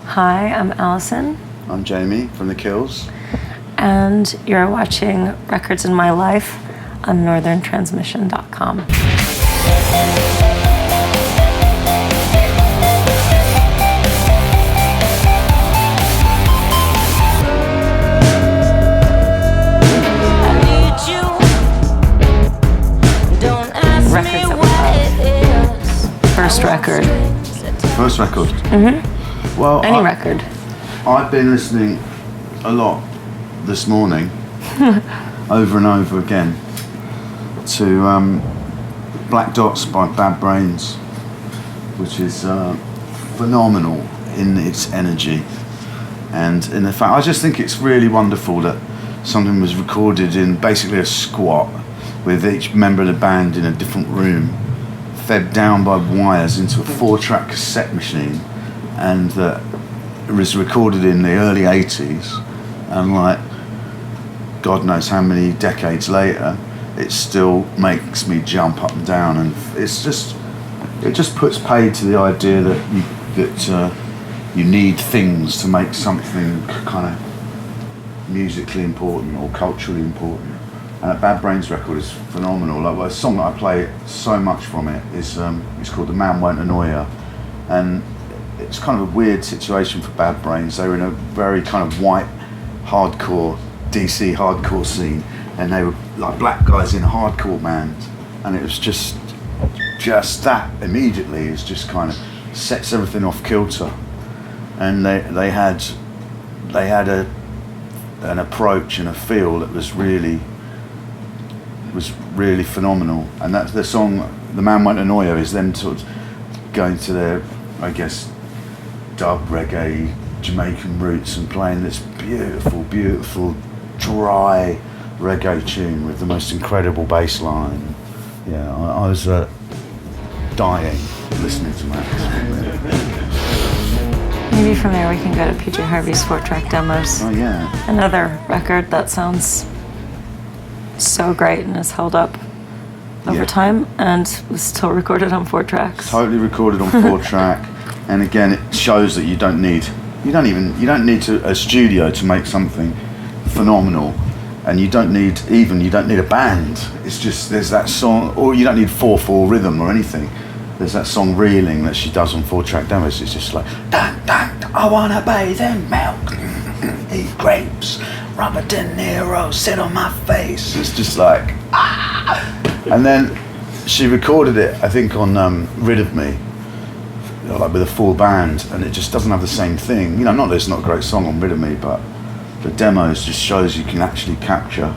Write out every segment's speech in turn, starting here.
Hi, I'm Alison. I'm Jamie from The Kills. And you're watching Records in My Life on northerntransmission.com. Records that we love. First record. First record? Mm-hmm. Well, Any record. I've been listening a lot this morning, over and over again, to Black Dots by Bad Brains, which is phenomenal in its energy. And in the fact, I just think it's really wonderful that something was recorded in basically a squat, with each member of the band in a different room, fed down by wires into a 4-track cassette machine, and that it was recorded in the early 80s, and like God knows how many decades later, it still makes me jump up and down, and it just puts paid to the idea that you need things to make something kind of musically important or culturally important. And that Bad Brains record is phenomenal. Like, a song that I play so much from it is it's called The Man Won't Annoy Ya, and it's kind of a weird situation for Bad Brains. They were in a very kind of white hardcore DC hardcore scene, and they were like black guys in a hardcore band, and it was just that immediately is just kind of sets everything off kilter. And they had an approach and a feel that was really phenomenal. And that's the song The Man Won't Annoy Ya is them sort of going to their, I guess, dub reggae Jamaican roots and playing this beautiful dry reggae tune with the most incredible bass line. Yeah, I was dying listening to that. Maybe from there we can go to PJ Harvey's 4-track demos. Oh yeah. Another record that sounds so great and has held up over time, and was still recorded on 4 tracks. Totally recorded on 4-track, and again it shows that you don't need a studio to make something phenomenal, and you don't need a band. It's just there's that song, or you don't need 4/4 rhythm or anything. There's that song Reeling that she does on 4-track demos. It's just like dun, dun, I wanna bathe in milk, eat grapes, Robert De Niro sit on my face. It's just like And then she recorded it, I think, on Rid of Me, like with a full band, and it just doesn't have the same thing. You know, not that it's not a great song on Rid of Me, but the demos just shows you can actually capture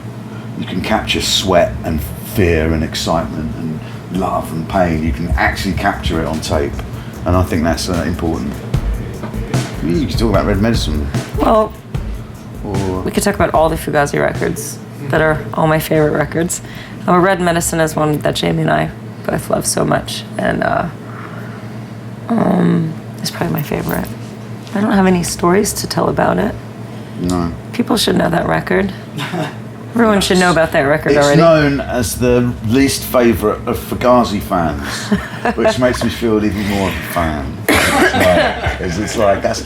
sweat and fear and excitement and love and pain. You can actually capture it on tape, and I think that's important. You can talk about Red Medicine. Well, we could talk about all the Fugazi records that are all my favorite records. Red Medicine is one that Jamie and I both love so much, and it's probably my favorite. I don't have any stories to tell about it. No. People should know that record. Everyone should know about that record it's already. It's known as the least favourite of Fugazi fans, which makes me feel even more of a fan. It's like that's...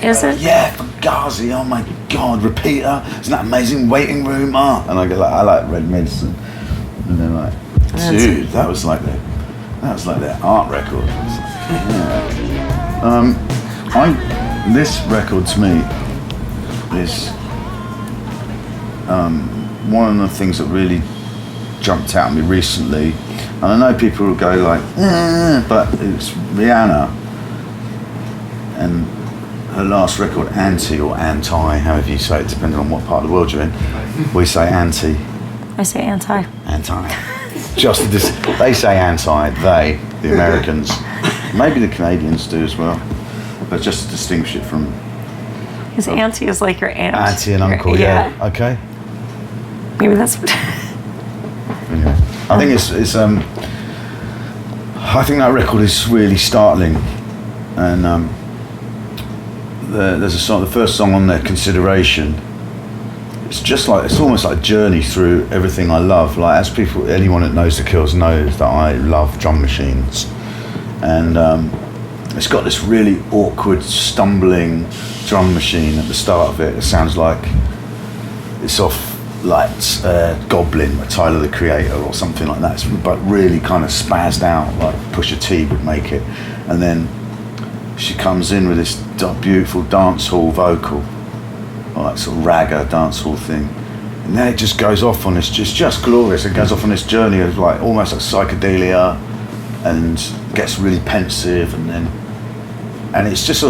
Is it? Yeah, Fugazi, oh my God, Repeater, isn't that amazing? Waiting Room, And I go like, I like Red Medicine. And they're like, dude, that was like their art record. This record to me is one of the things that really jumped out at me recently. And I know people will go like, but it's Rihanna and her last record, Anti or Anti, however you say it, depending on what part of the world you're in. We say anti. I say anti. Anti. They say anti, they, the Americans. Maybe the Canadians do as well. But just to distinguish it from... His auntie is like your aunt. Auntie and uncle, yeah. Okay. Maybe that's what... Anyway, I think it's I think that record is really startling. And there's a song, the first song on there, Consideration. It's almost like a journey through everything I love. Like, anyone that knows The Kills knows that I love drum machines, and it's got this really awkward, stumbling drum machine at the start of it. It sounds like it's off like Goblin by Tyler the Creator or something like that, but really kind of spazzed out like Pusha T would make it. And then she comes in with this beautiful dance hall vocal, or like sort of ragga dance hall thing, and then it just goes off on this just glorious. It goes off on this journey of like almost like psychedelia, and gets really pensive, and it's just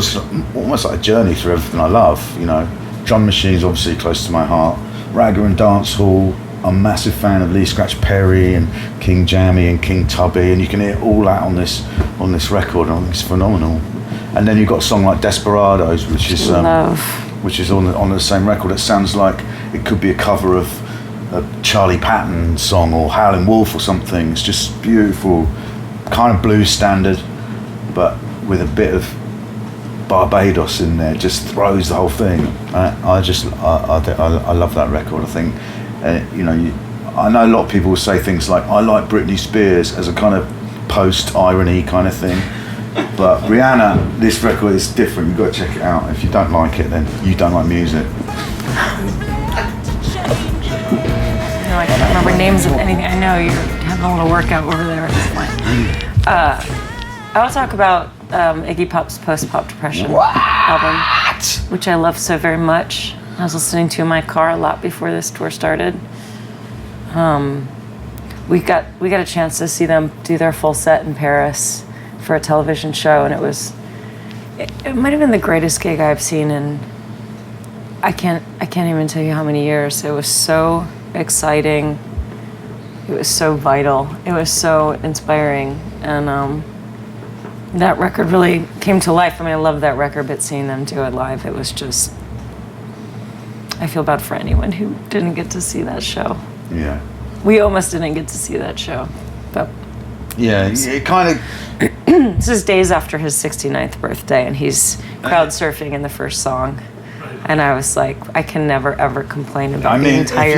almost like a journey through everything I love. You know, drum machines obviously close to my heart. Ragga and dancehall. I'm a massive fan of Lee Scratch Perry and King Jammy and King Tubby, and you can hear all that on this record. I think it's phenomenal. And then you've got a song like Desperados, which is on the same record. It sounds like it could be a cover of a Charlie Patton song or Howlin' Wolf or something. It's just beautiful, kind of blues standard, but with a bit of Barbados in there. Just throws the whole thing. I love that record. I think I know a lot of people will say things like, I like Britney Spears as a kind of post-irony kind of thing, but Rihanna, this record is different. You've got to check it out. If you don't like it, then you don't like music. No, I can't remember names of anything. I know you're having a little workout over there. It's fine. I will talk about Iggy Pop's Post-Pop Depression album, which I love so very much. I was listening to in my car a lot before this tour started. We got a chance to see them do their full set in Paris for a television show, and it might have been the greatest gig I've seen in I can't even tell you how many years. It was so exciting. It was so vital. It was so inspiring, and that record really came to life. I mean, I love that record, but seeing them do it live, it was just, I feel bad for anyone who didn't get to see that show. Yeah. We almost didn't get to see that show, but. Yeah, it kind of. This is days after his 69th birthday, and he's crowd surfing in the first song. And I was like, I can never ever complain about being tired,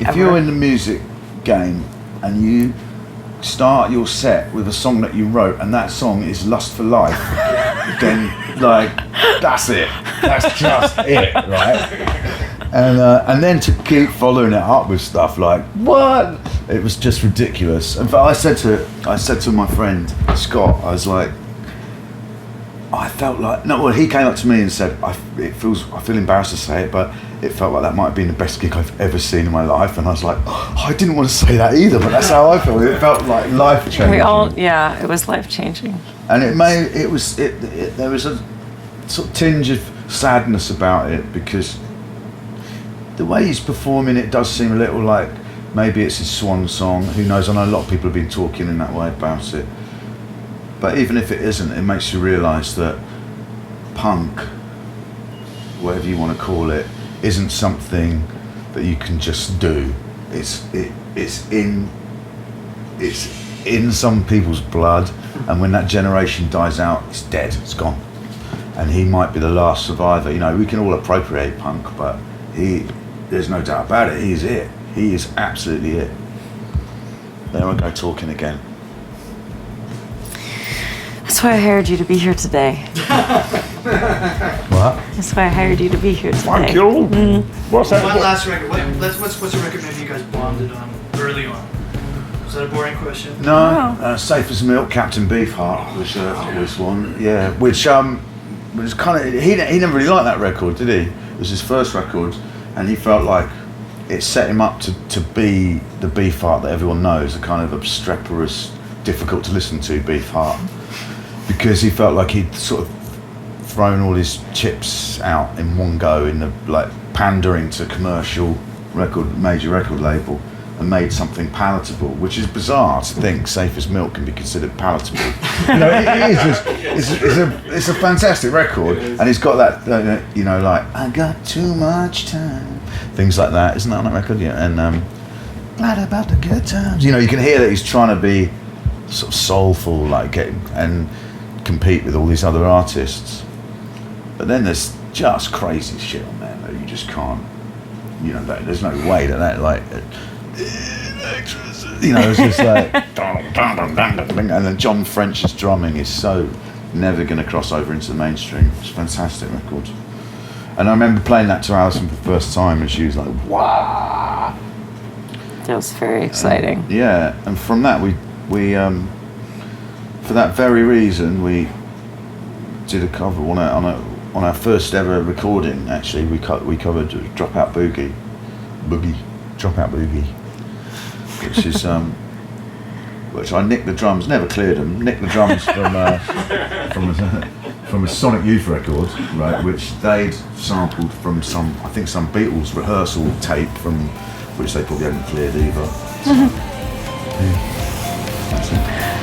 if you're in the music game and you start your set with a song that you wrote and that song is Lust for Life, then like that's it. That's just it, right? And then to keep following it up with stuff like what? It was just ridiculous. And I said to my friend Scott, I was like, I felt like he came up to me and said, I feel embarrassed to say it, but it felt like that might have been the best gig I've ever seen in my life. And I was like, I didn't want to say that either, but that's how I felt. It felt like life changing. It was life changing. And there was a sort of tinge of sadness about it, because the way he's performing it does seem a little like maybe it's his swan song. Who knows? I know a lot of people have been talking in that way about it. But even if it isn't, it makes you realise that punk, whatever you want to call it, isn't something that you can just do. It's in some people's blood, and when that generation dies out, it's dead. It's gone. And he might be the last survivor. You know, we can all appropriate punk, but there's no doubt about it. He's it. He is absolutely it. There I go talking again. That's why I hired you to be here today. What? That's why I hired you to be here today. Thank you. Mm-hmm. What's that? One last record. What's a record maybe you guys bonded on early on? Was that a boring question? No. Safe as Milk, Captain Beefheart was one. Yeah, which was kind of he never really liked that record, did he? It was his first record, and he felt like it set him up to be the Beefheart that everyone knows, a kind of obstreperous, difficult to listen to Beefheart. Because he felt like he'd sort of thrown all his chips out in one go in the like pandering to commercial major record label and made something palatable, which is bizarre to think Safe as Milk can be considered palatable. You know, it's a fantastic record, and it's got that like I got too much time, things like that. Isn't that on that record? Yeah, and glad about the good times. You know, you can hear that he's trying to be sort of soulful, like and compete with all these other artists, but then there's just crazy shit on there that you just can't, there's no way that like it's just like and then John French's drumming is so never going to cross over into the mainstream. It's a fantastic record. And I remember playing that to Alison for the first time, and she was like, "Wow!" That was very exciting. Yeah, and from that we for that very reason we did a cover on our first ever recording. Actually, we covered Dropout Boogie, Dropout Boogie, which is which I nicked the drums, never cleared them. Nicked the drums from a Sonic Youth record, right, which they'd sampled from some Beatles rehearsal tape from which they probably hadn't cleared either. So, yeah, that's it.